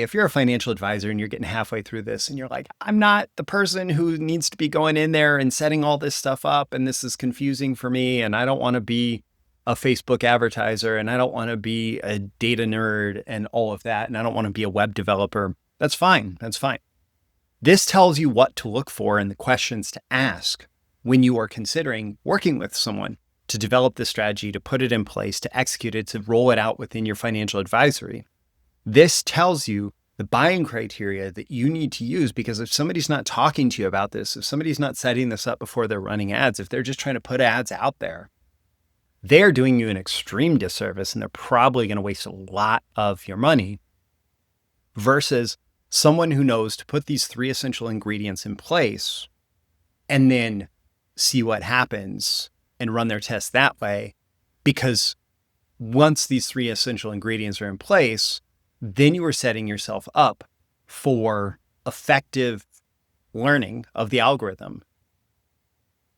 If you're a financial advisor and you're getting halfway through this and you're like, I'm not the person who needs to be going in there and setting all this stuff up, and this is confusing for me, and I don't want to be a Facebook advertiser, and I don't want to be a data nerd and all of that, and I don't want to be a web developer, that's fine. That's fine. This tells you what to look for and the questions to ask when you are considering working with someone to develop the strategy, to put it in place, to execute it, to roll it out within your financial advisory. This tells you the buying criteria that you need to use, because if somebody's not talking to you about this, if somebody's not setting this up before they're running ads, if they're just trying to put ads out there, they're doing you an extreme disservice, and they're probably going to waste a lot of your money versus someone who knows to put these 3 essential ingredients in place and then see what happens and run their tests that way. Because once these 3 essential ingredients are in place, then you are setting yourself up for effective learning of the algorithm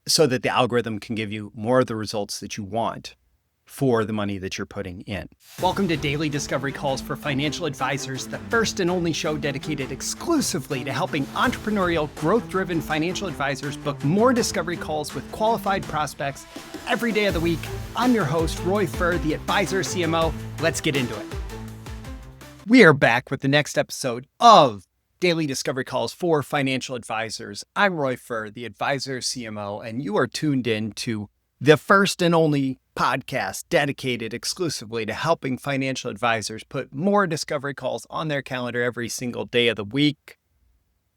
so that the algorithm can give you more of the results that you want for the money that you're putting in. Welcome to Daily Discovery Calls for Financial Advisors, the first and only show dedicated exclusively to helping entrepreneurial, growth-driven financial advisors book more discovery calls with qualified prospects every day of the week. I'm your host, Roy Furr, the Advisor CMO. Let's get into it. We are back with the next episode of Daily Discovery Calls for Financial Advisors. I'm Roy Furr, the Advisor CMO, and you are tuned in to the first and only podcast dedicated exclusively to helping financial advisors put more discovery calls on their calendar every single day of the week.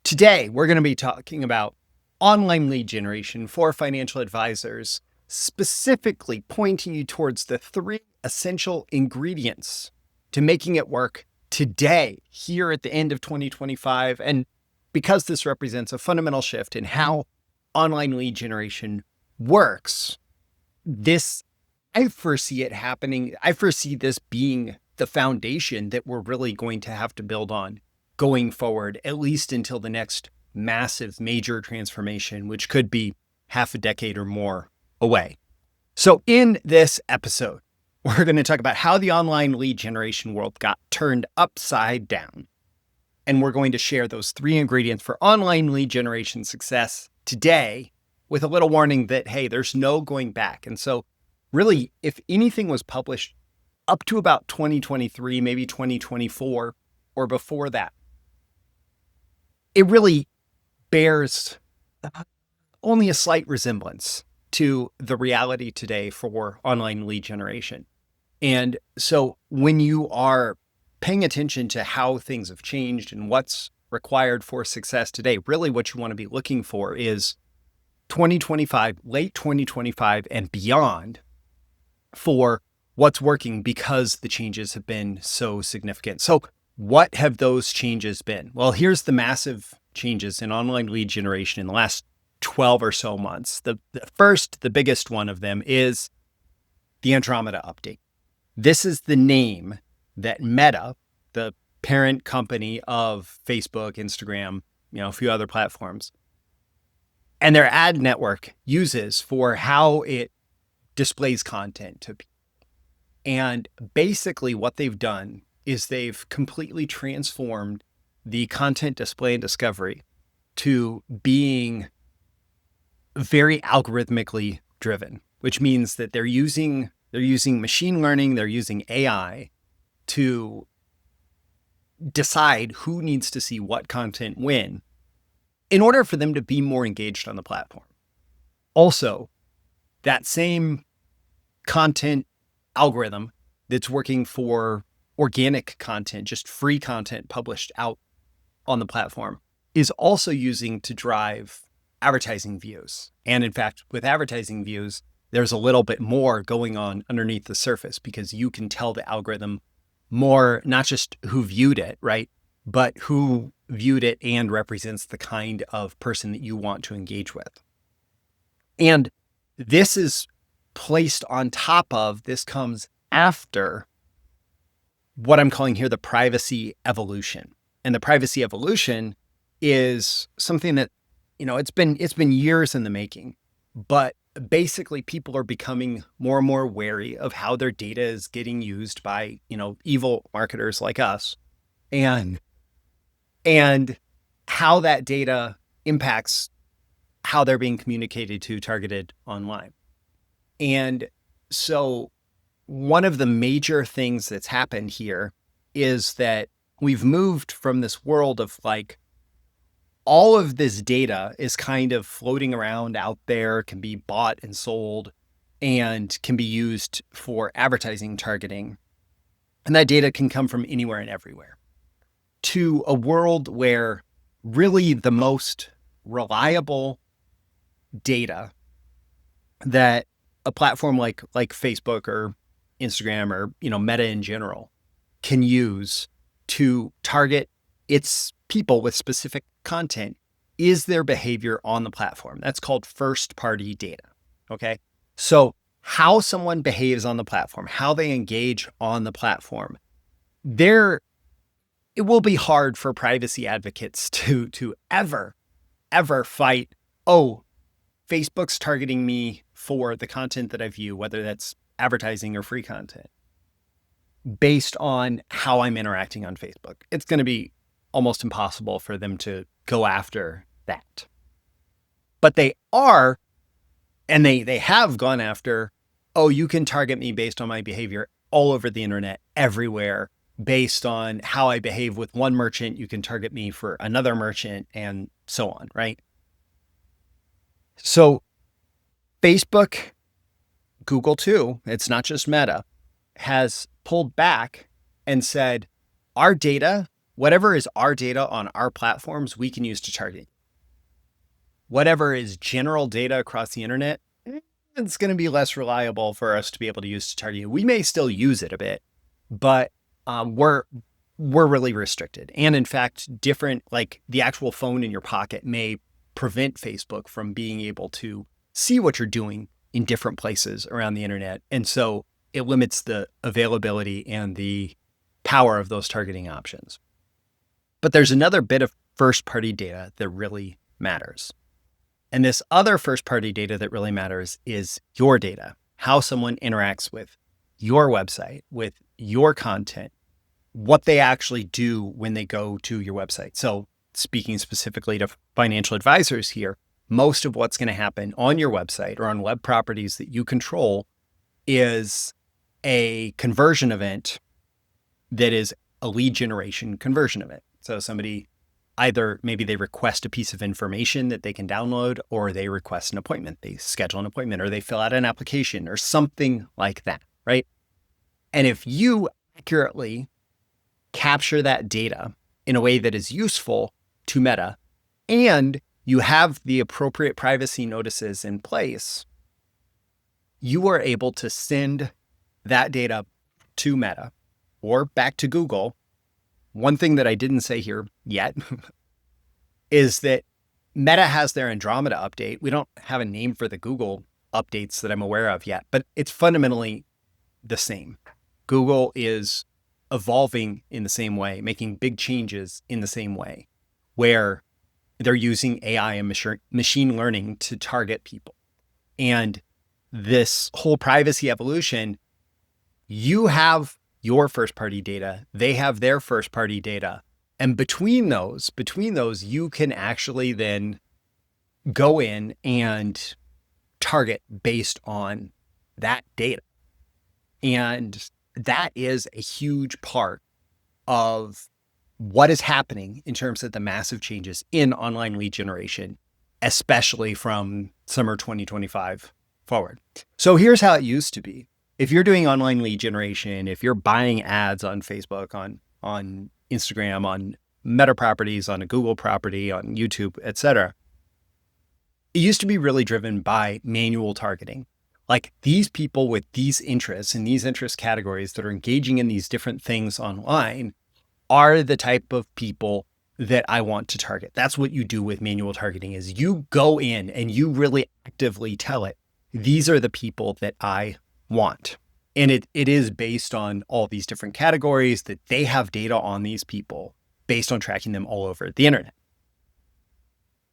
Today, we're going to be talking about online lead generation for financial advisors, specifically pointing you towards the 3 essential ingredients to making it work today, here at the end of 2025. And because this represents a fundamental shift in how online lead generation works, I foresee it happening. I foresee this being the foundation that we're really going to have to build on going forward, at least until the next massive major transformation, which could be half a decade or more away. So in this episode, we're going to talk about how the online lead generation world got turned upside down. And we're going to share those 3 ingredients for online lead generation success today, with a little warning that, hey, there's no going back. And so really, if anything was published up to about 2023, maybe 2024, or before that, it really bears only a slight resemblance to the reality today for online lead generation. And so when you are paying attention to how things have changed and what's required for success today, really what you want to be looking for is 2025, late 2025 and beyond for what's working, because the changes have been so significant. So what have those changes been? Well, here's the massive changes in online lead generation in the last 12 or so months. The biggest one of them is the Andromeda update. This is the name that Meta, the parent company of Facebook, Instagram, a few other platforms, and their ad network uses for how it displays content to people. And basically what they've done is they've completely transformed the content display and discovery to being very algorithmically driven, which means that they're using machine learning, they're using AI to decide who needs to see what content when, in order for them to be more engaged on the platform. Also, that same content algorithm that's working for organic content, just free content published out on the platform, is also using to drive advertising views. And in fact, with advertising views, there's a little bit more going on underneath the surface, because you can tell the algorithm more, not just who viewed it, right? But who viewed it and represents the kind of person that you want to engage with. And this is placed on top of, this comes after what I'm calling here the privacy evolution. And the privacy evolution is something that, it's been years in the making, but basically people are becoming more and more wary of how their data is getting used by, evil marketers like us. And and how that data impacts how they're being communicated to, targeted online. And so one of the major things that's happened here is that we've moved from this world of like, all of this data is kind of floating around out there, can be bought and sold, and can be used for advertising targeting. And that data can come from anywhere and everywhere, to a world where really the most reliable data that a platform like Facebook or Instagram or, Meta in general can use to target its people with specific content is their behavior on the platform. That's called first-party data. Okay. So how someone behaves on the platform, how they engage on the platform, it will be hard for privacy advocates to ever fight, oh, Facebook's targeting me for the content that I view, whether that's advertising or free content, based on how I'm interacting on Facebook. It's going to be almost impossible for them to go after that. But they are, and they have gone after, oh, you can target me based on my behavior all over the internet, everywhere, based on how I behave with one merchant. You can target me for another merchant and so on, right? So Facebook, Google too, it's not just Meta, has pulled back and said, our data, whatever is our data on our platforms, we can use to target. Whatever is general data across the internet, it's going to be less reliable for us to be able to use to target you. We may still use it a bit, but we're really restricted. And in fact, different, like the actual phone in your pocket may prevent Facebook from being able to see what you're doing in different places around the internet. And so it limits the availability and the power of those targeting options. But there's another bit of first-party data that really matters. And this other first-party data that really matters is your data, how someone interacts with your website, with your content, what they actually do when they go to your website. So speaking specifically to financial advisors here, most of what's going to happen on your website or on web properties that you control is a conversion event that is a lead generation conversion event. So somebody either maybe they request a piece of information that they can download, or they request an appointment, they schedule an appointment, or they fill out an application or something like that, right? And if you accurately capture that data in a way that is useful to Meta, and you have the appropriate privacy notices in place, you are able to send that data to Meta or back to Google. One thing that I didn't say here yet is that Meta has their Andromeda update. We don't have a name for the Google updates that I'm aware of yet, but it's fundamentally the same. Google is evolving in the same way, making big changes in the same way, where they're using AI and machine learning to target people. And this whole privacy evolution, you have your first-party data, they have their first-party data. And between those, you can actually then go in and target based on that data. And that is a huge part of what is happening in terms of the massive changes in online lead generation, especially from summer 2025 forward. So here's how it used to be. If you're doing online lead generation, if you're buying ads on Facebook, on Instagram, on Meta properties, on a Google property, on YouTube, etc., it used to be really driven by manual targeting. Like these people with these interests and these interest categories that are engaging in these different things online are the type of people that I want to target. That's what you do with manual targeting, is you go in and you really actively tell it, these are the people that I want. And it is based on all these different categories that they have data on these people based on tracking them all over the internet.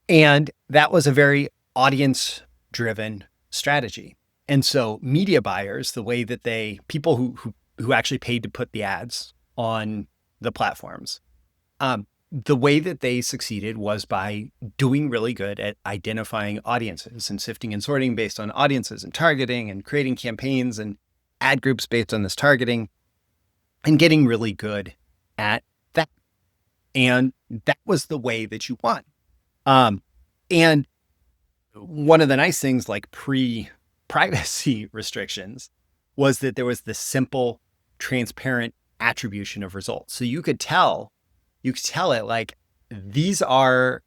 And that was a very audience-driven strategy. And so media buyers, the way that people who actually paid to put the ads on the platforms, the way that they succeeded was by doing really good at identifying audiences and sifting and sorting based on audiences and targeting and creating campaigns and ad groups based on this targeting and getting really good at that. And that was the way that you won. And one of the nice things, like pre-privacy restrictions, was that there was this simple, transparent attribution of results. So you could tell it like, these are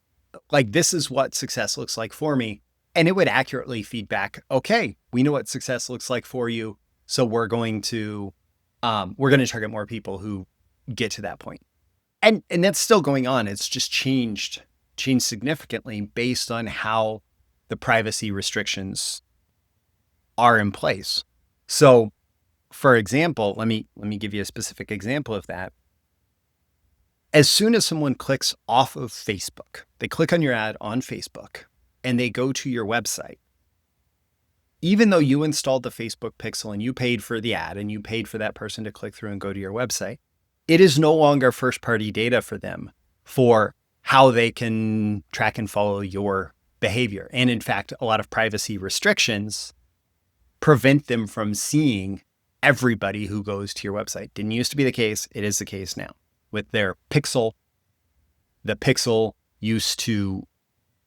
like, this is what success looks like for me. And it would accurately feed back, okay, we know what success looks like for you. So we're going to target more people who get to that point. And that's still going on. It's just changed significantly based on how the privacy restrictions are in place. So, for example, let me give you a specific example of that. As soon as someone clicks off of Facebook, they click on your ad on Facebook and they go to your website, even though you installed the Facebook pixel and you paid for the ad and you paid for that person to click through and go to your website, it is no longer first-party data for them for how they can track and follow your behavior. And in fact, a lot of privacy restrictions prevent them from seeing everybody who goes to your website. Didn't used to be the case. It is the case now. With their pixel, the pixel used to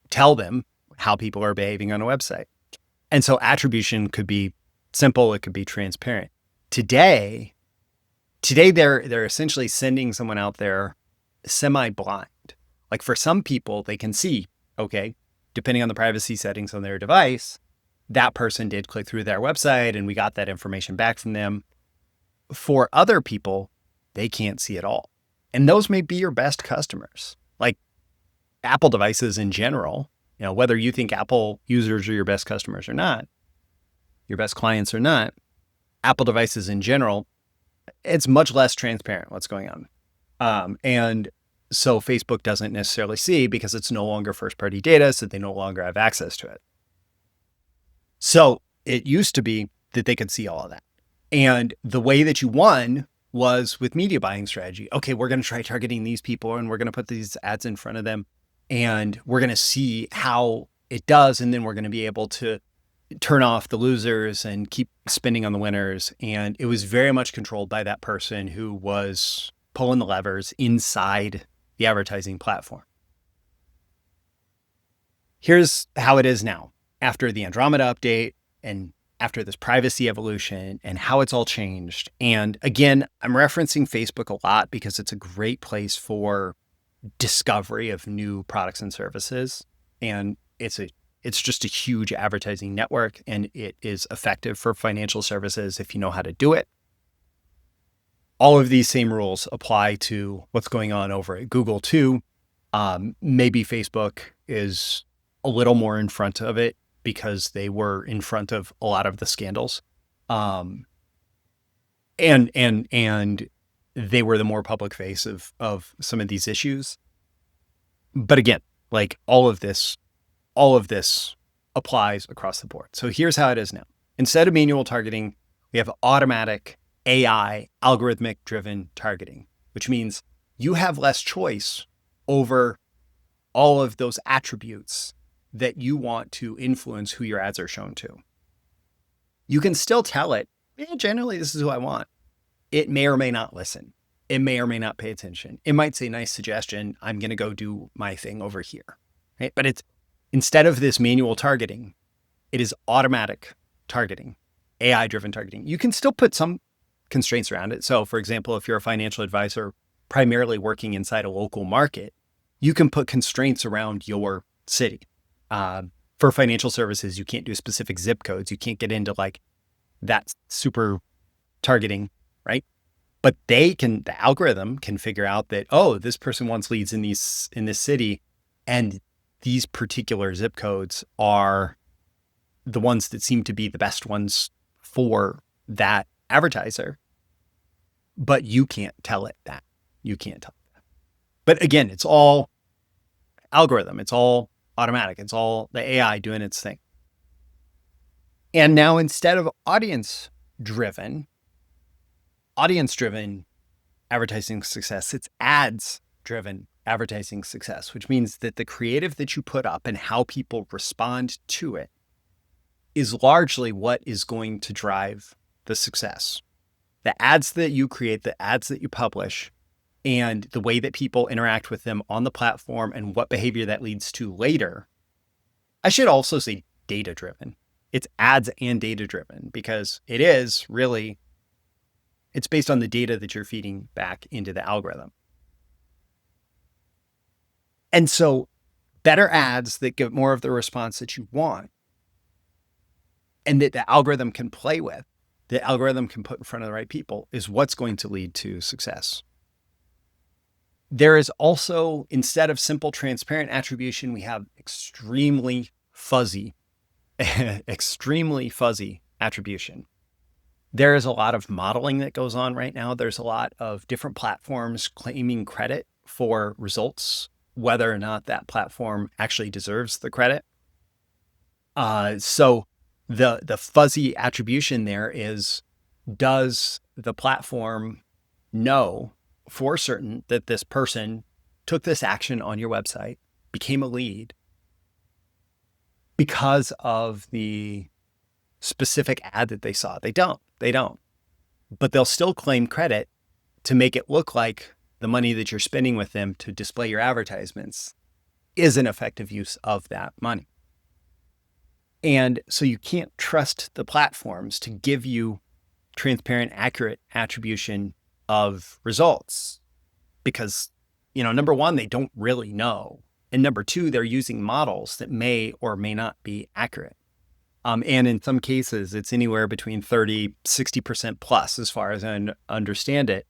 tell them how people are behaving on a website. And so attribution could be simple. It could be transparent. Today they're essentially sending someone out there semi-blind. Like for some people, they can see, okay, depending on the privacy settings on their device, that person did click through their website and we got that information back from them. For other people, they can't see it all. And those may be your best customers. Like Apple devices in general, whether you think Apple users are your best customers or not, your best clients or not, Apple devices in general, it's much less transparent what's going on. And so Facebook doesn't necessarily see because it's no longer first-party data, so they no longer have access to it. So it used to be that they could see all of that. And the way that you won was with media buying strategy. Okay, we're going to try targeting these people and we're going to put these ads in front of them and we're going to see how it does. And then we're going to be able to turn off the losers and keep spending on the winners. And it was very much controlled by that person who was pulling the levers inside the advertising platform. Here's how it is now after the Andromeda update and after this privacy evolution and how it's all changed. And again, I'm referencing Facebook a lot because it's a great place for discovery of new products and services. And it's just a huge advertising network and it is effective for financial services if you know how to do it. All of these same rules apply to what's going on over at Google too. Maybe Facebook is a little more in front of it because they were in front of a lot of the scandals. And they were the more public face of some of these issues. But again, like all of this applies across the board. So here's how it is now. Instead of manual targeting, we have automatic AI, algorithmic driven targeting, which means you have less choice over all of those attributes that you want to influence who your ads are shown to. You can still tell it, generally this is who I want. It may or may not listen. It may or may not pay attention. It might say, nice suggestion, I'm going to go do my thing over here. Right? But it's instead of this manual targeting, it is automatic targeting, AI-driven targeting. You can still put some constraints around it. So for example, if you're a financial advisor primarily working inside a local market, you can put constraints around your city. For financial services, you can't do specific zip codes. You can't get into like that super targeting, right? But the algorithm can figure out that, oh, this person wants leads in this city, and these particular zip codes are the ones that seem to be the best ones for that advertiser. But you can't tell it that. You can't tell it that. But again, it's all algorithm. It's all automatic. It's all the AI doing its thing. And now instead of audience-driven advertising success, it's ads-driven advertising success, which means that the creative that you put up and how people respond to it is largely what is going to drive the success. The ads that you create, the ads that you publish, and the way that people interact with them on the platform and what behavior that leads to later. I should also say data-driven. It's ads and data-driven because it is really, it's based on the data that you're feeding back into the algorithm. And so better ads that get more of the response that you want and that the algorithm can play with, the algorithm can put in front of the right people is what's going to lead to success. There is also, instead of simple transparent attribution, we have extremely fuzzy attribution. There is a lot of modeling that goes on right now. There's a lot of different platforms claiming credit for results, whether or not that platform actually deserves the credit. So the fuzzy attribution there is, does the platform know for certain that this person took this action on your website, became a lead because of the specific ad that they saw? They don't, but they'll still claim credit to make it look like the money that you're spending with them to display your advertisements is an effective use of that money. And so you can't trust the platforms to give you transparent, accurate attribution of results because, number one, they don't really know. And number two, they're using models that may or may not be accurate. And in some cases, it's anywhere between 30, 60% plus, as far as I understand it,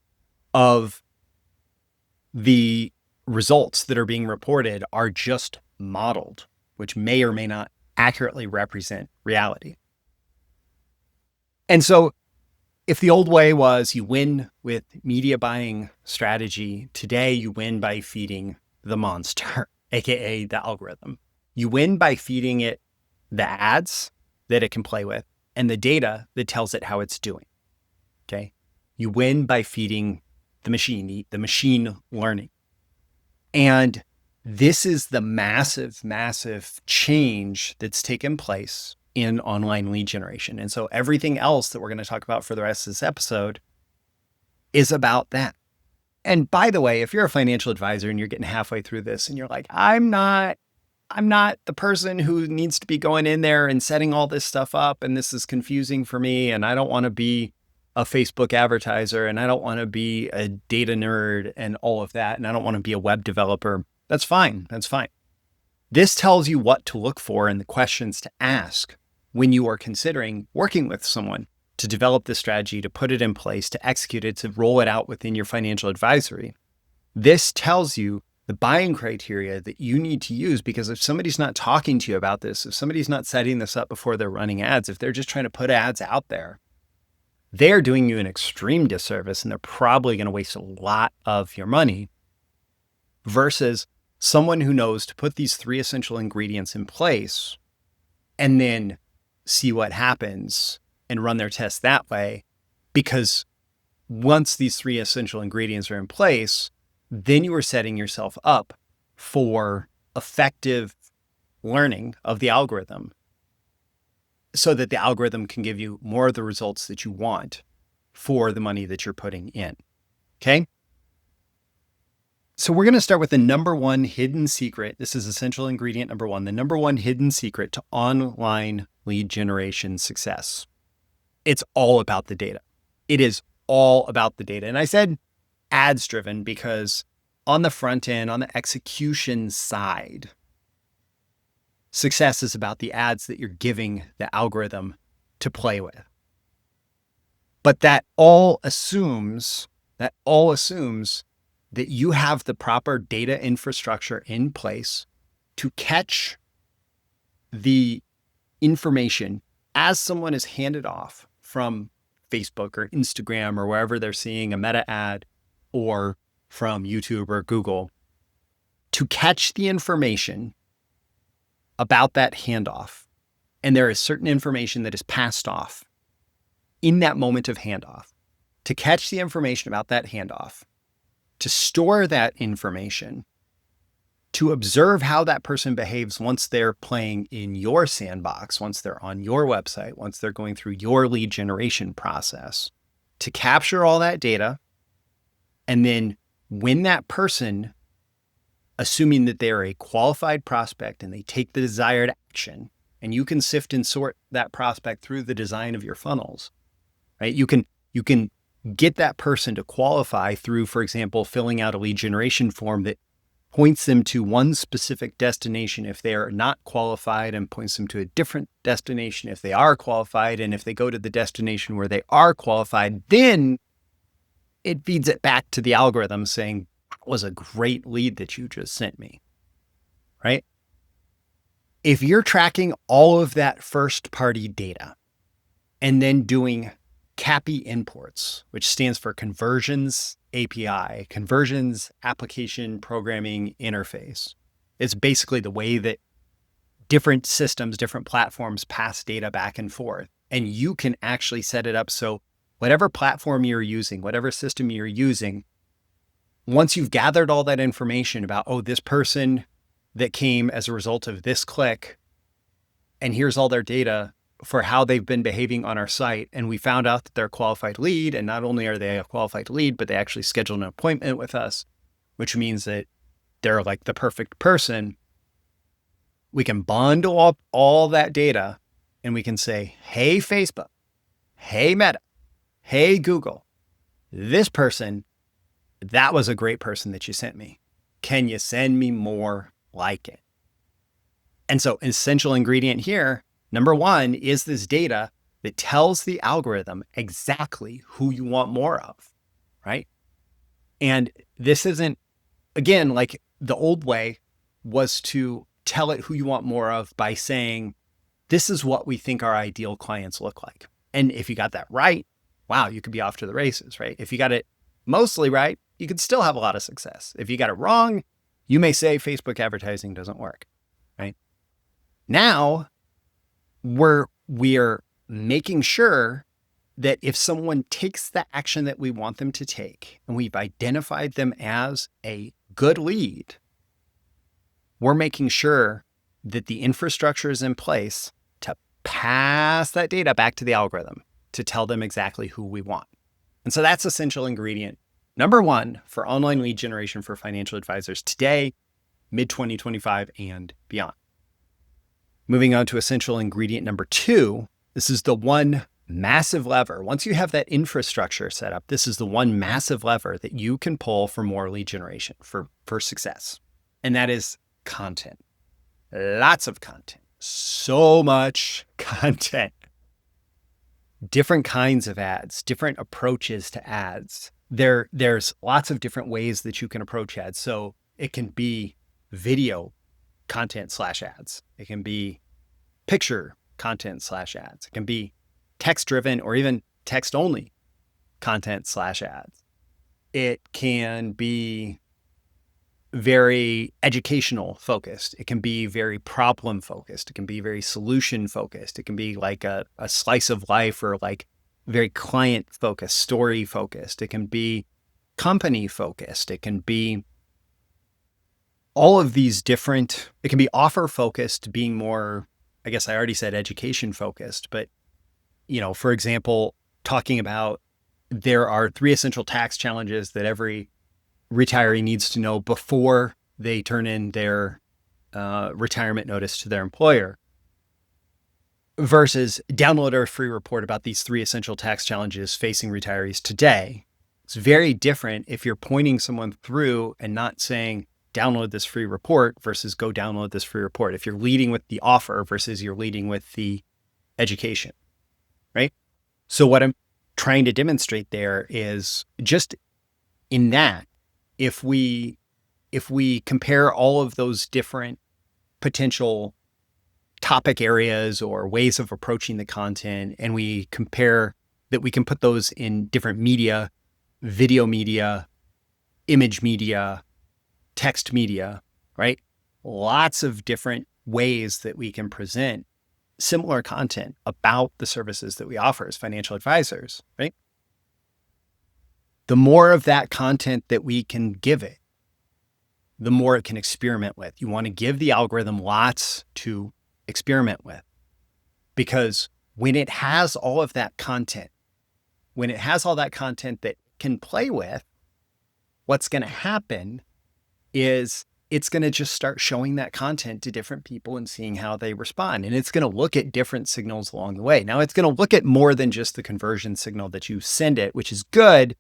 of the results that are being reported are just modeled, which may or may not accurately represent reality. And so if the old way was you win with media buying strategy, today you win by feeding the monster, AKA the algorithm. You win by feeding it the ads that it can play with and the data that tells it how it's doing. Okay. You win by feeding the machine learning. And this is the massive, massive change that's taken place in online lead generation. And so everything else that we're going to talk about for the rest of this episode is about that. And by the way, if you're a financial advisor and you're getting halfway through this and you're like, I'm not the person who needs to be going in there and setting all this stuff up, and this is confusing for me, and I don't want to be a Facebook advertiser, and I don't want to be a data nerd and all of that, and I don't want to be a web developer. That's fine. This tells you what to look for and the questions to ask when you are considering working with someone to develop this strategy, to put it in place, to execute it, to roll it out within your financial advisory. This tells you the buying criteria that you need to use, because if somebody's not talking to you about this, if somebody's not setting this up before they're running ads, if they're just trying to put ads out there, they're doing you an extreme disservice, and they're probably going to waste a lot of your money versus someone who knows to put these three essential ingredients in place and then see what happens and run their tests that way. Because once these three essential ingredients are in place, then you are setting yourself up for effective learning of the algorithm so that the algorithm can give you more of the results that you want for the money that you're putting in. Okay? So we're going to start with the number one hidden secret. This is essential ingredient number one, the number one hidden secret to online lead generation success. It's all about the data. It is all about the data. And I said ads driven because on the front end, on the execution side, success is about the ads that you're giving the algorithm to play with. But that all assumes that you have the proper data infrastructure in place to catch the information as someone is handed off from Facebook or Instagram or wherever they're seeing a meta ad, or from YouTube or Google, to catch the information about that handoff. And there is certain information that is passed off in that moment of handoff. To catch the information about that handoff, to store that information, to observe how that person behaves once they're playing in your sandbox, once they're on your website, once they're going through your lead generation process, to capture all that data. And then when that person, assuming that they're a qualified prospect and they take the desired action, and you can sift and sort that prospect through the design of your funnels, right? You can get that person to qualify through, for example, filling out a lead generation form that points them to one specific destination if they are not qualified, and points them to a different destination if they are qualified. And if they go to the destination where they are qualified, then it feeds it back to the algorithm saying, that was a great lead that you just sent me, right? If you're tracking all of that first party data and then doing CAPI imports, which stands for Conversions API, Conversions Application Programming Interface. It's basically the way that different systems, different platforms pass data back and forth. And you can actually set it up so whatever platform you're using, whatever system you're using, once you've gathered all that information about, oh, this person that came as a result of this click, and here's all their data for how they've been behaving on our site. And we found out that they're a qualified lead. And not only are they a qualified lead, but they actually scheduled an appointment with us, which means that they're like the perfect person. We can bundle up all that data and we can say, hey, Facebook, hey, Meta, hey, Google, this person, that was a great person that you sent me. Can you send me more like it? And so essential ingredient here, number one, is this data that tells the algorithm exactly who you want more of, right? And this isn't, again, like the old way was to tell it who you want more of by saying, this is what we think our ideal clients look like. And if you got that right, wow, you could be off to the races, right? If you got it mostly right, you could still have a lot of success. If you got it wrong, you may say Facebook advertising doesn't work, right? Now, we're making sure that if someone takes the action that we want them to take, and we've identified them as a good lead, we're making sure that the infrastructure is in place to pass that data back to the algorithm to tell them exactly who we want. And so that's essential ingredient number one for online lead generation for financial advisors today, mid-2025 and beyond. Moving on to essential ingredient number two, this is the one massive lever. Once you have that infrastructure set up, this is the one massive lever that you can pull for more lead generation, for success. And that is content. Lots of content. So much content. Different kinds of ads, different approaches to ads. There's lots of different ways that you can approach ads. So it can be video content / ads. It can be picture content / ads. It can be text-driven or even text-only content / ads. It can be very educational focused. It can be very problem focused. It can be very solution focused. It can be like a slice of life, or like very client focused, story focused. It can be company focused. It can be all of these different, it can be offer focused, being more, I guess I already said education focused, but, you know, for example, talking about there are 3 essential tax challenges that every retiree needs to know before they turn in their retirement notice to their employer, versus download our free report about these 3 essential tax challenges facing retirees today. It's very different if you're pointing someone through and not saying, download this free report versus go download this free report. If you're leading with the offer versus you're leading with the education, right? So what I'm trying to demonstrate there is just in that, if we compare all of those different potential topic areas or ways of approaching the content, and we compare that, we can put those in different media, video media, image media, text media, right? Lots of different ways that we can present similar content about the services that we offer as financial advisors, right? The more of that content that we can give it, the more it can experiment with. You want to give the algorithm lots to experiment with, because when it has all of that content, when it has all that content that it can play with, what's going to happen is it's going to just start showing that content to different people and seeing how they respond. And it's going to look at different signals along the way. Now, it's going to look at more than just the conversion signal that you send it, which is good,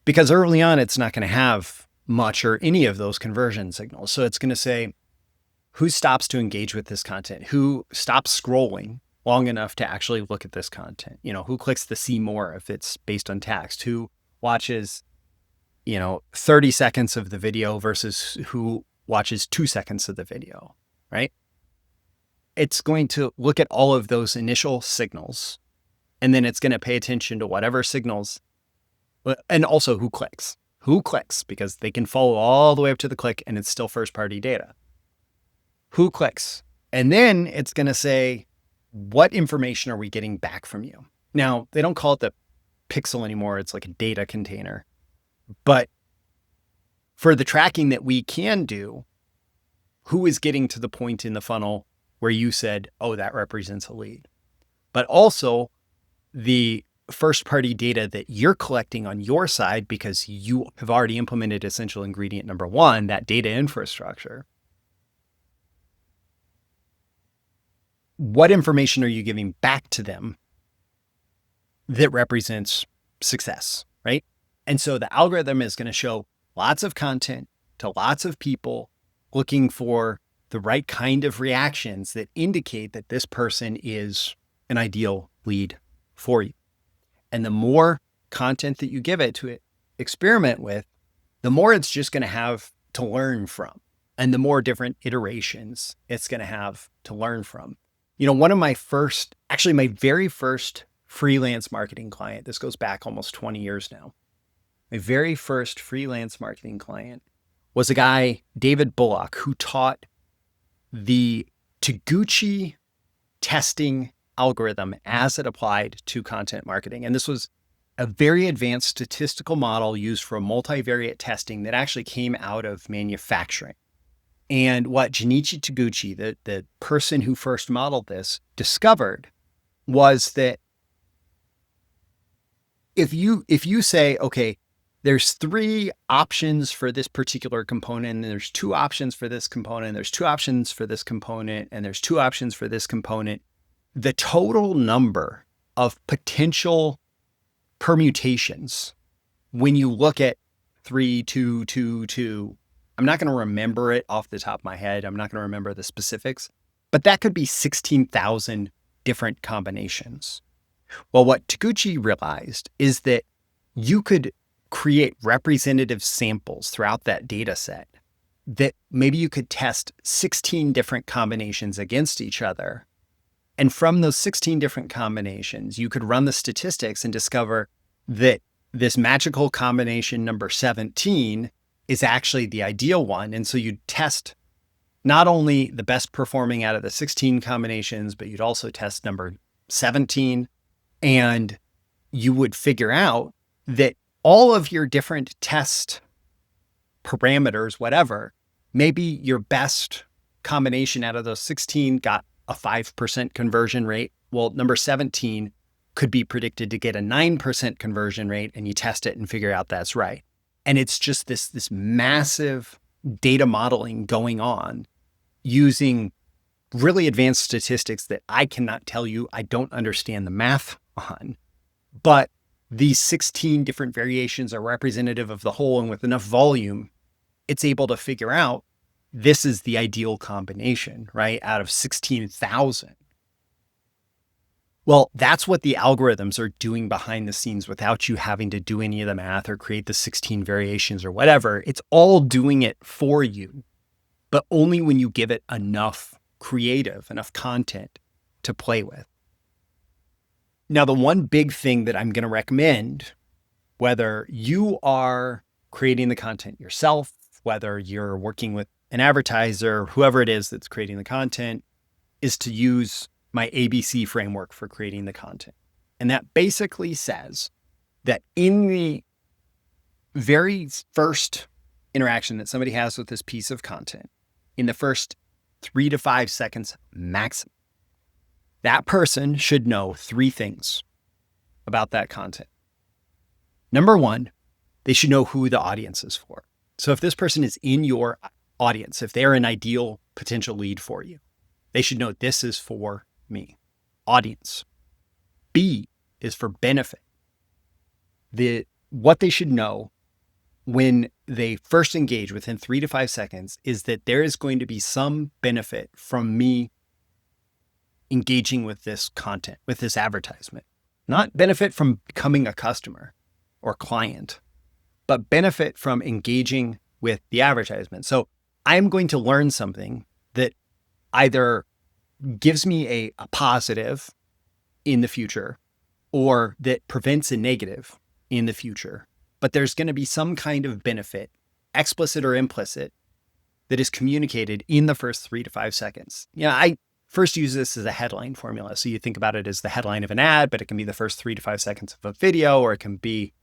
because early on, it's not going to have much or any of those conversion signals. So it's going to say, who stops to engage with this content? Who stops scrolling long enough to actually look at this content? Who clicks the see more if it's based on text? Who watches 30 seconds of the video versus who watches 2 seconds of the video, right? It's going to look at all of those initial signals, and then it's going to pay attention to whatever signals, and also who clicks, because they can follow all the way up to the click and it's still first party data. Who clicks? And then it's going to say, what information are we getting back from you? Now, they don't call it the pixel anymore. It's like a data container. But for the tracking that we can do, who is getting to the point in the funnel where you said, oh, that represents a lead? But also the first party data that you're collecting on your side, because you have already implemented essential ingredient number one, that data infrastructure. What information are you giving back to them that represents success, right? And so the algorithm is going to show lots of content to lots of people looking for the right kind of reactions that indicate that this person is an ideal lead for you. And the more content that you give it to experiment with, the more it's just going to have to learn from, and the more different iterations it's going to have to learn from. One of my very first freelance marketing client, this goes back almost 20 years now. My very first freelance marketing client was a guy, David Bullock, who taught the Taguchi testing algorithm as it applied to content marketing. And this was a very advanced statistical model used for multivariate testing that actually came out of manufacturing. And what Junichi Taguchi, the person who first modeled this, discovered was that if you say, okay, there's 3 options for this particular component, and there's 2 options for this component, there's 2 options for this component, and there's 2 options for this component, the total number of potential permutations when you look at 3, 2, 2, 2, I'm not going to remember it off the top of my head. I'm not going to remember the specifics, but that could be 16,000 different combinations. Well, what Taguchi realized is that you could create representative samples throughout that data set, that maybe you could test 16 different combinations against each other. And from those 16 different combinations, you could run the statistics and discover that this magical combination number 17 is actually the ideal one. And so you'd test not only the best performing out of the 16 combinations, but you'd also test number 17. And you would figure out that all of your different test parameters, whatever, maybe your best combination out of those 16 got a 5% conversion rate. Well, number 17 could be predicted to get a 9% conversion rate, and you test it and figure out that's right. And it's just this massive data modeling going on using really advanced statistics that I cannot tell you. I don't understand the math on, but these 16 different variations are representative of the whole, and with enough volume, it's able to figure out this is the ideal combination, right? Out of 16,000. Well, that's what the algorithms are doing behind the scenes without you having to do any of the math or create the 16 variations or whatever. It's all doing it for you, but only when you give it enough content to play with. Now, the one big thing that I'm going to recommend, whether you are creating the content yourself, whether you're working with an advertiser, whoever it is that's creating the content, is to use my ABC framework for creating the content. And that basically says that in the very first interaction that somebody has with this piece of content in the first 3 to 5 seconds maximum, that person should know 3 things about that content. Number 1, they should know who the audience is for. So if this person is in your audience, if they're an ideal potential lead for you, they should know this is for me, audience. B is for benefit. What they should know when they first engage within 3 to 5 seconds is that there is going to be some benefit from me engaging with this content, with this advertisement. Not benefit from becoming a customer or client, but benefit from engaging with the advertisement. So I'm going to learn something that either gives me a positive in the future or that prevents a negative in the future. But there's going to be some kind of benefit, explicit or implicit, that is communicated in the first 3 to 5 seconds. I first use this as a headline formula. So you think about it as the headline of an ad, but it can be the first 3 to 5 seconds of a video, or it can be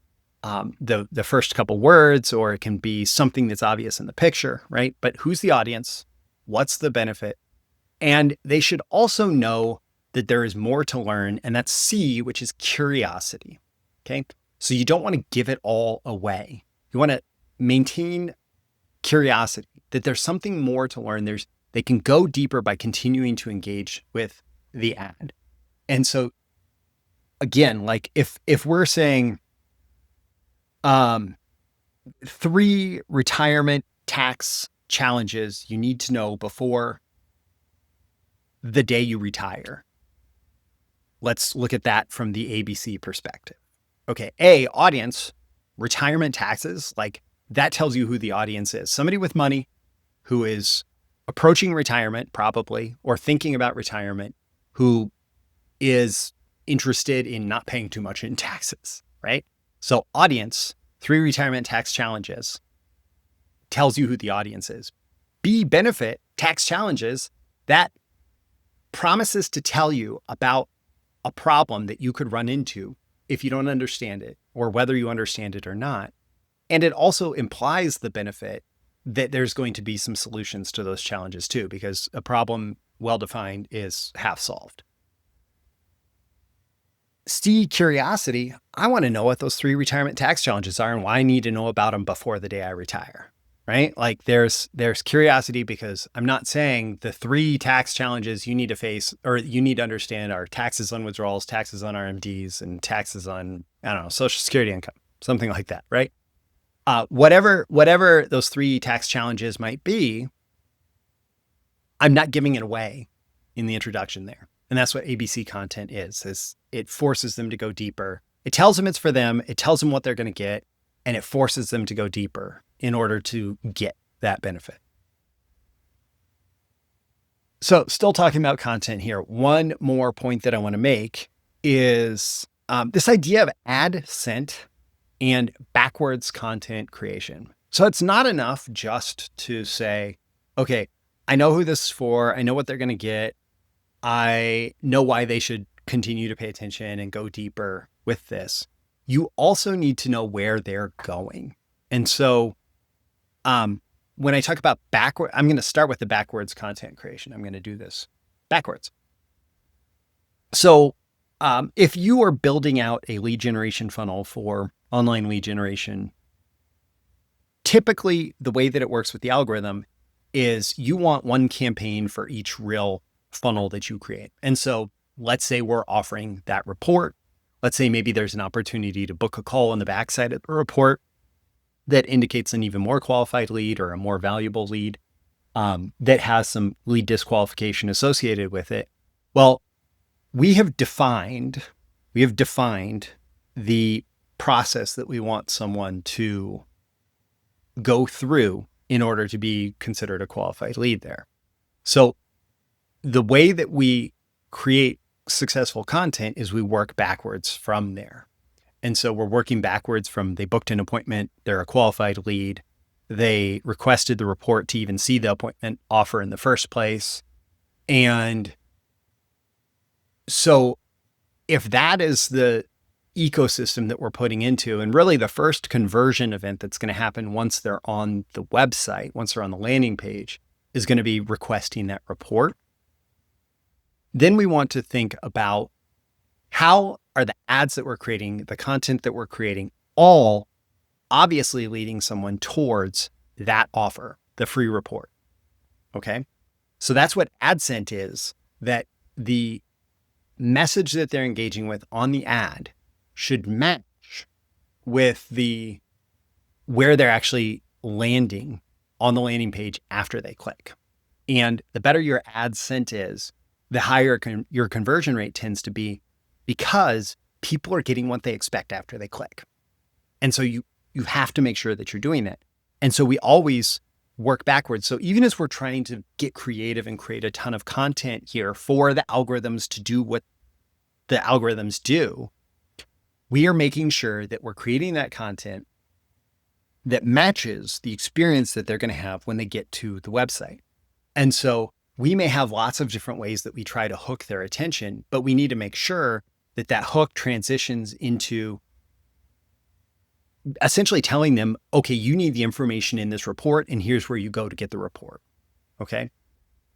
the first couple words, or it can be something that's obvious in the picture, right? But who's the audience? What's the benefit? And they should also know that there is more to learn, and that's C, which is curiosity, okay? So you don't want to give it all away. You want to maintain curiosity, that there's something more to learn. They can go deeper by continuing to engage with the ad. And so again, like if we're saying 3 retirement tax challenges you need to know before the day you retire, let's look at that from the ABC perspective. Okay, A, audience, retirement taxes, like that tells you who the audience is. Somebody with money who is approaching retirement probably, or thinking about retirement, who is interested in not paying too much in taxes, right? So audience, 3 retirement tax challenges, tells you who the audience is. B, benefit, tax challenges, that promises to tell you about a problem that you could run into if you don't understand it, or whether you understand it or not. And it also implies the benefit that there's going to be some solutions to those challenges too, because a problem well-defined is half solved. C, curiosity. I want to know what those 3 retirement tax challenges are and why I need to know about them before the day I retire, right? Like there's curiosity, because I'm not saying the 3 tax challenges you need to face or you need to understand are taxes on withdrawals, taxes on RMDs, and taxes on, Social Security income, something like that, right? Whatever those 3 tax challenges might be, I'm not giving it away in the introduction there. And that's what ABC content is it forces them to go deeper. It tells them it's for them. It tells them what they're going to get, and it forces them to go deeper in order to get that benefit. So still talking about content here. One more point that I want to make is this idea of ad scent and backwards content creation. So it's not enough just to say, okay, I know who this is for. I know what they're going to get. I know why they should continue to pay attention and go deeper with this. You also need to know where they're going. And so when I talk about backward, I'm going to start with the backwards content creation. I'm going to do this backwards. So if you are building out a lead generation funnel for online lead generation, typically the way that it works with the algorithm is you want one campaign for each real funnel that you create. And so let's say we're offering that report. Let's say maybe there's an opportunity to book a call on the backside of the report that indicates an even more qualified lead or a more valuable lead that has some lead disqualification associated with it. Well, we have defined the process that we want someone to go through in order to be considered a qualified lead there. So the way that we create successful content is we work backwards from there. And so we're working backwards from they booked an appointment, they're a qualified lead, they requested the report to even see the appointment offer in the first place. And so if that is the ecosystem that we're putting into. And really the first conversion event that's going to happen once they're on the website, once they're on the landing page, is going to be requesting that report. Then we want to think about how are the ads that we're creating, the content that we're creating, all obviously leading someone towards that offer, the free report. Okay. So that's what AdSent is, that the message that they're engaging with on the ad should match with where they're actually landing on the landing page after they click. And the better your AdSent is, the higher your conversion rate tends to be, because people are getting what they expect after they click. And so you have to make sure that you're doing that. And so we always work backwards. So even as we're trying to get creative and create a ton of content here for the algorithms to do what the algorithms do, we are making sure that we're creating that content that matches the experience that they're going to have when they get to the website. And so we may have lots of different ways that we try to hook their attention, but we need to make sure that that hook transitions into essentially telling them, okay, you need the information in this report, and here's where you go to get the report. Okay.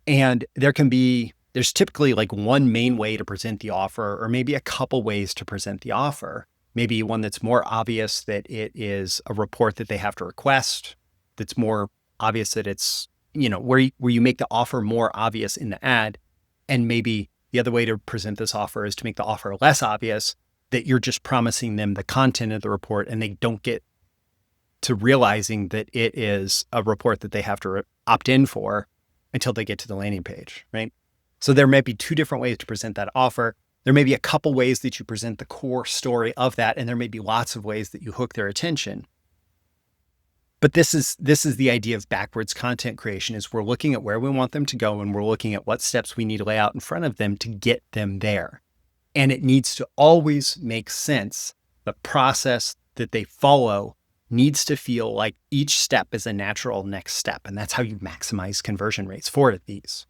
And there's typically like one main way to present the offer, or maybe a couple ways to present the offer. Maybe one that's more obvious that it is a report that they have to request, that's more obvious that it's, where you make the offer more obvious in the ad. And maybe the other way to present this offer is to make the offer less obvious, that you're just promising them the content of the report and they don't get to realizing that it is a report that they have to opt in for until they get to the landing page, right? So there may be two different ways to present that offer. There may be a couple ways that you present the core story of that, and there may be lots of ways that you hook their attention. But this is the idea of backwards content creation, is we're looking at where we want them to go, and we're looking at what steps we need to lay out in front of them to get them there. And it needs to always make sense. The process that they follow needs to feel like each step is a natural next step. And that's how you maximize conversion rates for these.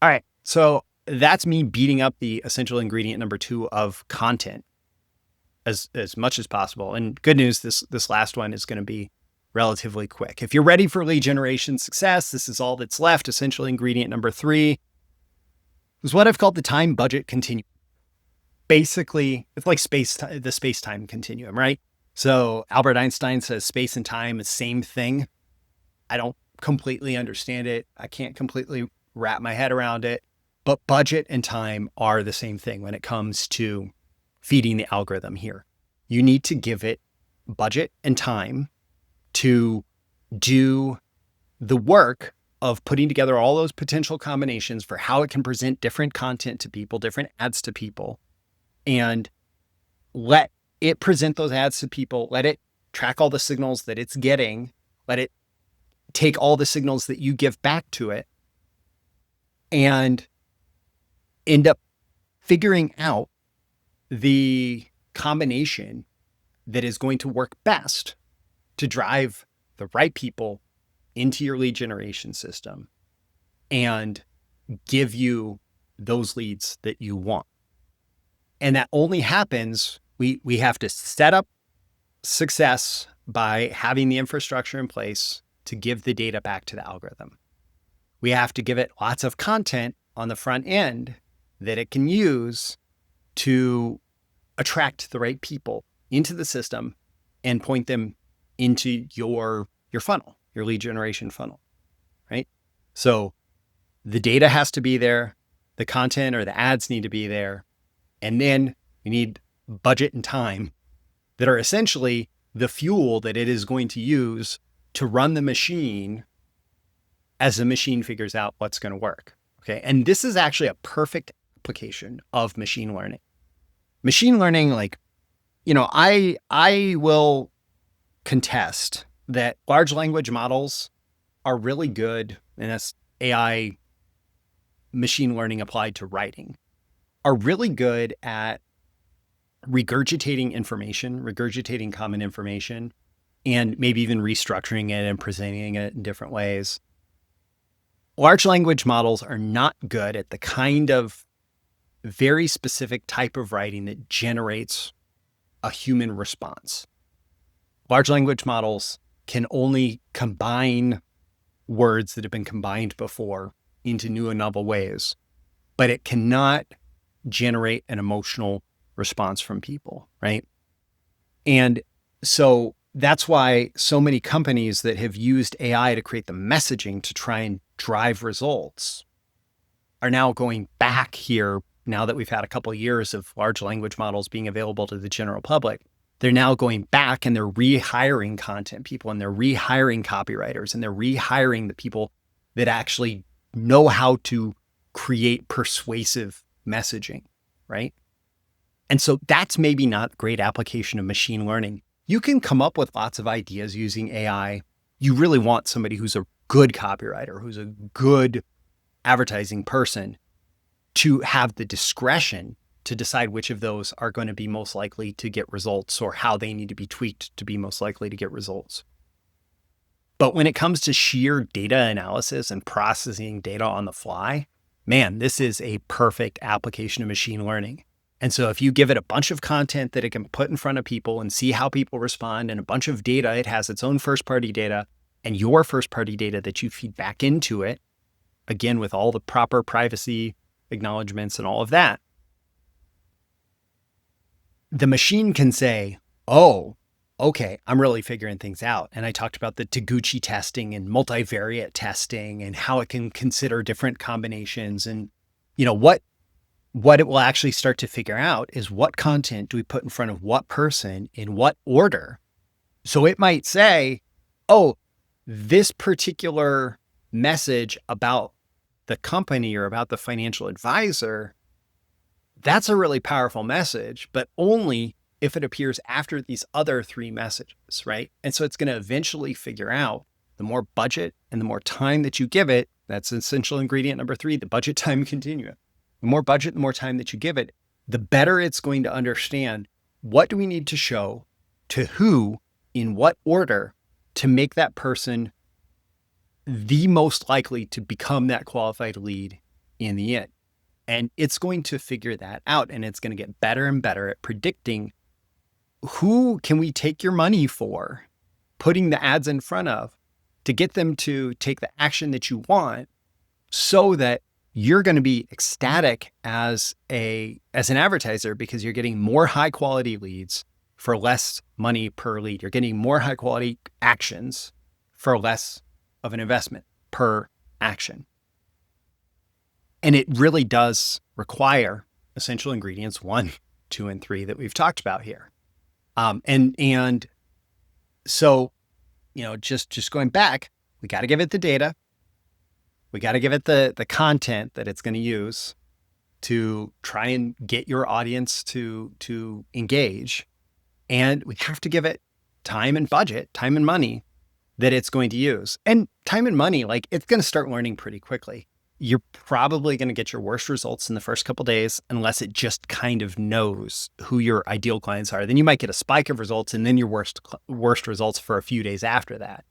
All right. So that's me beating up the essential ingredient number 2 of content as much as possible. And good news, this last one is going to be relatively quick. If you're ready for lead generation success, this is all that's left. Essential ingredient number 3 is what I've called the time budget continuum. Basically, it's like the space-time continuum, right? So Albert Einstein says space and time is the same thing. I don't completely understand it. I can't completely wrap my head around it, but budget and time are the same thing when it comes to feeding the algorithm here. You need to give it budget and time to do the work of putting together all those potential combinations for how it can present different content to people, different ads to people, and let it present those ads to people, let it track all the signals that it's getting, let it take all the signals that you give back to it, and end up figuring out the combination that is going to work best to drive the right people into your lead generation system and give you those leads that you want. And that only happens, we have to set up success by having the infrastructure in place to give the data back to the algorithm. We have to give it lots of content on the front end that it can use to attract the right people into the system and point them into your funnel, your lead generation funnel, right? So the data has to be there, the content or the ads need to be there, and then we need budget and time that are essentially the fuel that it is going to use to run the machine as the machine figures out what's going to work. Okay. And this is actually a perfect application of machine learning. Machine learning, I will contest that large language models are really good, and that's AI machine learning applied to writing, are really good at regurgitating information, regurgitating common information, and maybe even restructuring it and presenting it in different ways. Large language models are not good at the kind of very specific type of writing that generates a human response. Large language models can only combine words that have been combined before into new and novel ways, but it cannot generate an emotional response from people, right? And so that's why so many companies that have used AI to create the messaging to try and drive results are now going back here, now that we've had a couple of years of large language models being available to the general public. They're now going back and they're rehiring content people, and they're rehiring copywriters, and they're rehiring the people that actually know how to create persuasive messaging, right? And so that's maybe not great application of machine learning. You can come up with lots of ideas using AI. You really want somebody who's a good copywriter, who's a good advertising person, to have the discretion to decide which of those are going to be most likely to get results, or how they need to be tweaked to be most likely to get results. But when it comes to sheer data analysis and processing data on the fly, man, this is a perfect application of machine learning. And so if you give it a bunch of content that it can put in front of people and see how people respond, and a bunch of data, it has its own first-party data and your first-party data that you feed back into it, again, with all the proper privacy acknowledgements and all of that, the machine can say, oh, okay, I'm really figuring things out. And I talked about the Taguchi testing and multivariate testing and how it can consider different combinations. And, what it will actually start to figure out is what content do we put in front of what person in what order. So it might say, oh, this particular message about the company or about the financial advisor, that's a really powerful message, but only if it appears after these other three messages, right? And so it's going to eventually figure out, the more budget and the more time that you give it, that's essential ingredient number 3, the budget time continuum. The more budget, the more time that you give it, the better it's going to understand what do we need to show to who, in what order, to make that person the most likely to become that qualified lead in the end. And it's going to figure that out, and it's going to get better and better at predicting who can we take your money for, putting the ads in front of, to get them to take the action that you want, so that you're going to be ecstatic as an advertiser, because you're getting more high quality leads for less money per lead. You're getting more high quality actions for less of an investment per action. And it really does require essential ingredients 1, 2, and 3 that we've talked about here. And so, just going back, we got to give it the data. We got to give it the content that it's going to use to try and get your audience to engage. And we have to give it time and budget, time and money that it's going to use. And time and money, it's going to start learning pretty quickly. You're probably going to get your worst results in the first couple of days, unless it just kind of knows who your ideal clients are. Then you might get a spike of results, and then your worst results for a few days after that.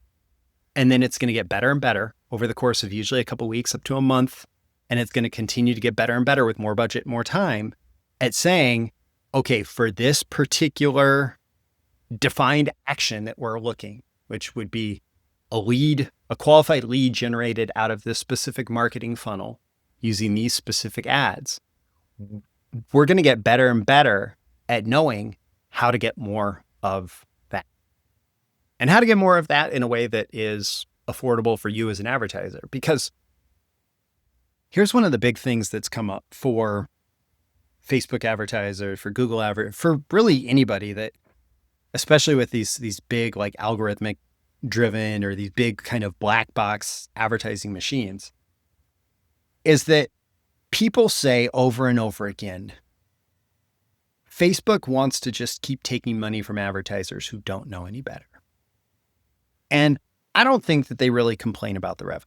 And then it's going to get better and better over the course of usually a couple of weeks up to a month. And it's going to continue to get better and better with more budget, more time, at saying, okay, for this particular defined action that we're looking, which would be a qualified lead generated out of this specific marketing funnel using these specific ads, we're going to get better and better at knowing how to get more of that, and how to get more of that in a way that is affordable for you as an advertiser. Because here's one of the big things that's come up for Facebook advertisers, for Google advertisers, for really anybody that, especially with these big algorithmic driven or these big kind of black box advertising machines, is that people say over and over again, Facebook wants to just keep taking money from advertisers who don't know any better. And I don't think that they really complain about the revenue.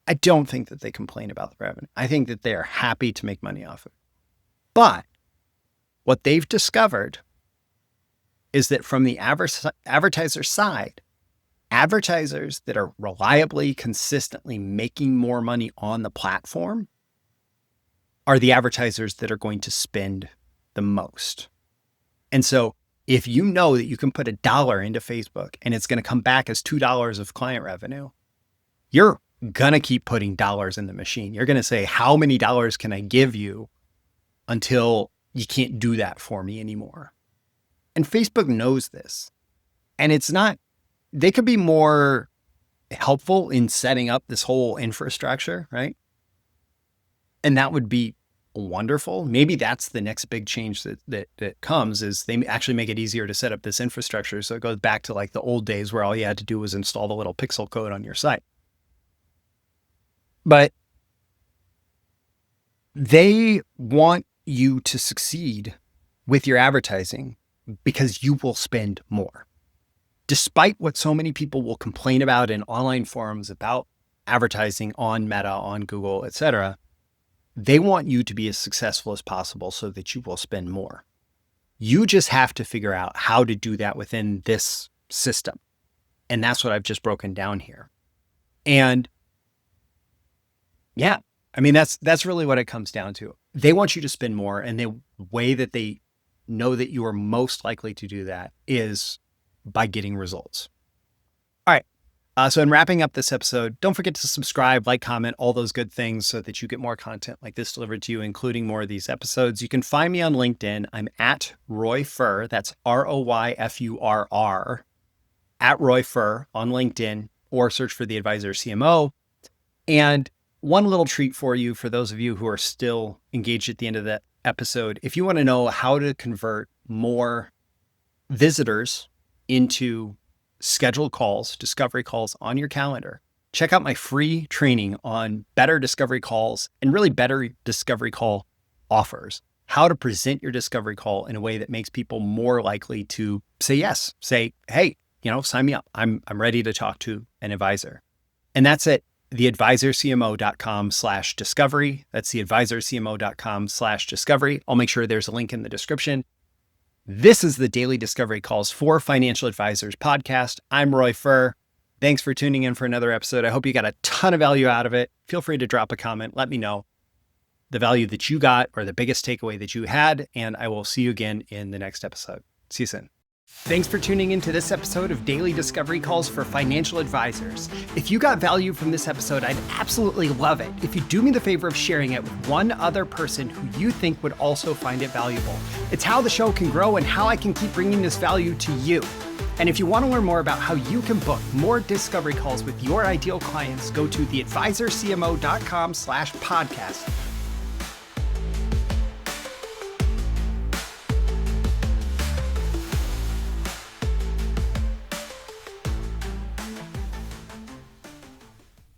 I don't think that they complain about the revenue. I think that they are happy to make money off of it. But what they've discovered is that from the advertiser side, advertisers that are reliably, consistently making more money on the platform are the advertisers that are going to spend the most. And so If you know that you can put $1 into Facebook and it's going to come back as $2 of client revenue, you're going to keep putting dollars in the machine. You're going to say, how many dollars can I give you until you can't do that for me anymore? And Facebook knows this. And it's not, they could be more helpful in setting up this whole infrastructure, right? And that would be wonderful. Maybe that's the next big change that comes, is they actually make it easier to set up this infrastructure. So it goes back to like the old days where all you had to do was install the little pixel code on your site. But they want you to succeed with your advertising because you will spend more. Despite what so many people will complain about in online forums about advertising on Meta, on Google, etc., they want you to be as successful as possible so that you will spend more. You just have to figure out how to do that within this system. And that's what I've just broken down here. And yeah, I mean, that's really what it comes down to. They want you to spend more, and the way that they know that you are most likely to do that is by getting results. All right. So in wrapping up this episode, don't forget to subscribe, like, comment, all those good things so that you get more content like this delivered to you, including more of these episodes. You can find me on LinkedIn. I'm at Roy Furr. That's ROYFURR, at Roy Furr on LinkedIn, or search for The Advisor CMO. And one little treat for you, for those of you who are still engaged at the end of that episode, if you want to know how to convert more visitors into scheduled calls, discovery calls on your calendar, check out my free training on better discovery calls and really better discovery call offers. How to present your discovery call in a way that makes people more likely to say yes, say, hey, sign me up. I'm ready to talk to an advisor. And that's at TheAdvisorCMO.com/discovery. That's TheAdvisorCMO.com/discovery. I'll make sure there's a link in the description. This is the Daily Discovery Calls for Financial Advisors podcast. I'm Roy Furr. Thanks for tuning in for another episode. I hope you got a ton of value out of it. Feel free to drop a comment. Let me know the value that you got or the biggest takeaway that you had, and I will see you again in the next episode. See you soon. Thanks for tuning into this episode of Daily Discovery Calls for Financial Advisors. If you got value from this episode, I'd absolutely love it if you do me the favor of sharing it with one other person who you think would also find it valuable. It's how the show can grow and how I can keep bringing this value to you. And if you want to learn more about how you can book more discovery calls with your ideal clients, go to theadvisorcmo.com/podcast.